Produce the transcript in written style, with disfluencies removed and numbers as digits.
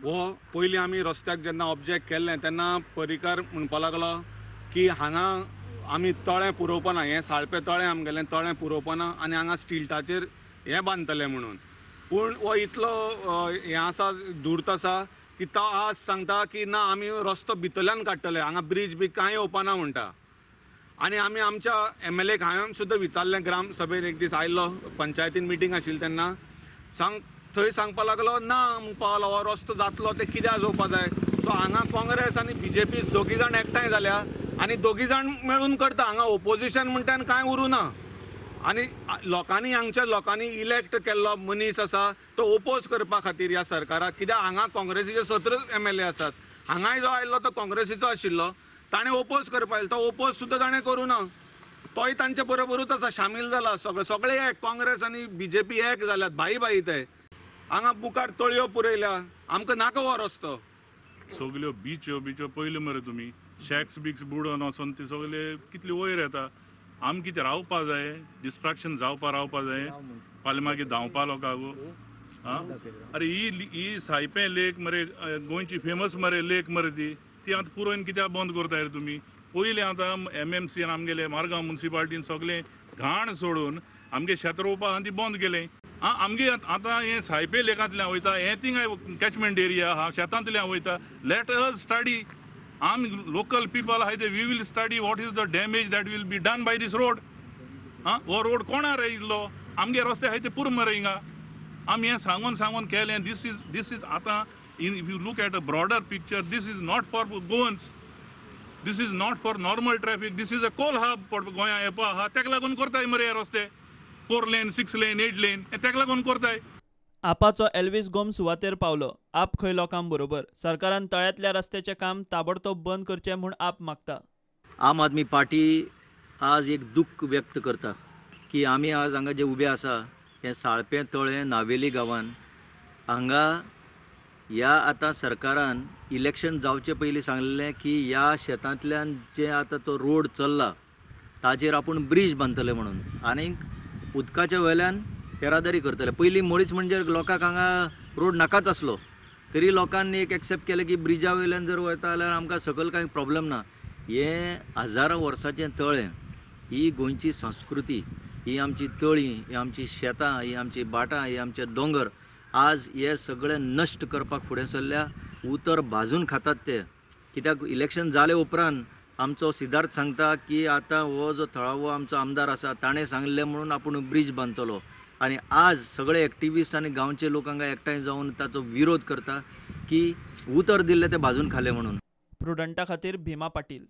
हो पयलीं आमी रस्त्याक जेन्ना ऑब्जेक्ट केल्लें तेन्ना पर्रीकार म्हणपाक लागलो की हांगा आमी तळें पुरोवपाना, हें साळपें तळें आमगेलें तळें पुरोवपाना आनी हांगा स्टिल्टाचेर हें बांदतले म्हणून. पूण हो इतलो हें आसा, धूर्त आसा की तो आज सांगता की ना आमी रस्तो भितरल्यान काडटले, हांगा ब्रिज बी कांय येवपाना म्हणटा. आनी आमी आमच्या MLAक हांवें सुद्दां विचारलें ग्राम सभेन एक दीस आयिल्लो, पंचायतीन मिटींग आशिल्ली तेन्ना थंय सांगपाक लागलो ना म्हणपाक लागलो हो रस्तो जातलो ते कित्याक जावपा जाय. सो हांगा काँग्रेस आनी BJP दोगी जाण एकठांय जाल्या आनी दोगी जाण मेळून करता. हांगा ओपोजिशन म्हणटा आनी कांय उरूना. आनी लोकांनी हांगच्या लोकांनी इलेक्ट केल्लो मनीस आसा तो ओपोज करपा खातीर ह्या सरकाराक, कित्याक हांगा काँग्रेसीचे 17 MLA आसात. हांगाय जो आयिल्लो तो काँग्रेसीचो आशिल्लो, ताणें ओपोज करपा येयलो, तो ओपोज सुद्दां ताणें करूना. तोय तांचे बरोबरूच आसा, शामील जाला. सगळे एक काँग्रेस आनी BJP एक जाल्यात, भाई भाई ते. हांगा मुखार तळयो पुरयल्या, आमकां नाका हो रस्तो. सगल्यो बिच्यो पयल्यो मरे तुमी शॅक्स बिक्स बुडोवन वचोन ते सगळे कितले वयर येता. आमी कितें रावपा जाय, डिस्ट्रॅक्शन जावपा रावपा जाय, फाल्यां मागीर धांवपा लोकांक. अरे ही सायपें लेक मरे गोंयची फेमस मरे लेक मरे ती आतां पुरोवन कित्याक बंद करताय रे तुमी. पयलीं आतां MMCन आमगेले मारगांव मुन्सिपाल्टीन सगळें घाण सोडून आमगे शेत रोवपा आहा ती बंद केलें. आमगे आतां हें सायपें लेकांतल्यान वयता, हें थिंगाय कॅचमेंट एरिया आहा, शेतांतल्यान वयता. Let us study. आमी लोकल पीपल आहाय ते we will study what is the damage that will be done by this road. हो रोड कोणा रे इल्लो, आमगे रस्ते आहाय ते पुरो मरे हिंगा. आमी हें सांगून केलें. दीस इज आतां if you look at a broader picture, this is not for Goans, this is not for normal traffic, this is a coal hub गोंया येवपा आहा. तेका लागून करताय मरे हे रस्ते 4 लेन 6 लेन 8 लेन, तेका लागून करताय. आपाचो एल्विस गोम सुवातेर पावलो. आप खंय लोकां बरोबर. सरकारान तळ्यातल्या रस्त्याचें काम ताबडतोब बंद करचें म्हूण आप मागता. आम आदमी पार्टी आज एक दुख्ख व्यक्त करता की आमी आज हांगा जे उबे आसा हें साळपें तळें नावेली गांवांत, हांगा ह्या आतां सरकारान इलेक्शन जावचे पयलीं सांगलेलें की ह्या शेतांतल्यान जे आतां तो रोड चल्ला ताजेर आपूण ब्रिज बांदतले म्हणून, आनीक उदकाच्या वयल्यान येरादारी करतले. पयलीं मुळीच म्हणजे लोकांक हांगा रोड नाकाच आसलो, तरी लोकांनी एक एक्सेप्ट केलें की ब्रिजा वयल्यान जर वयता जाल्यार आमकां सकयल कांय प्रॉब्लेम ना. हें हजारां वर्सांचें तळें, ही गोंयची संस्कृती, ही आमची तळी, ही आमची शेतां, ही आमची भाटां, ही आमचे दोंगर, आज हे सगळें नश्ट करपाक फुडें सरल्या. उतर भाजून खातात ते. कित्याक इलेक्शन जाले उपरांत आमचो सिद्धार्थ सांगता की आतां हो जो थळावो आमचो आमदार आसा ताणें सांगलें म्हणून आपूण ब्रिज बांदतलो. आनी आज सगळे एक्टिविस्ट आनी गांवचे लोक हांगा एकठांय जावन ताचो विरोध करता की उतर दिल्लें तें भाजून खालें म्हणून. प्रुडंटा खातीर भीमा पाटील.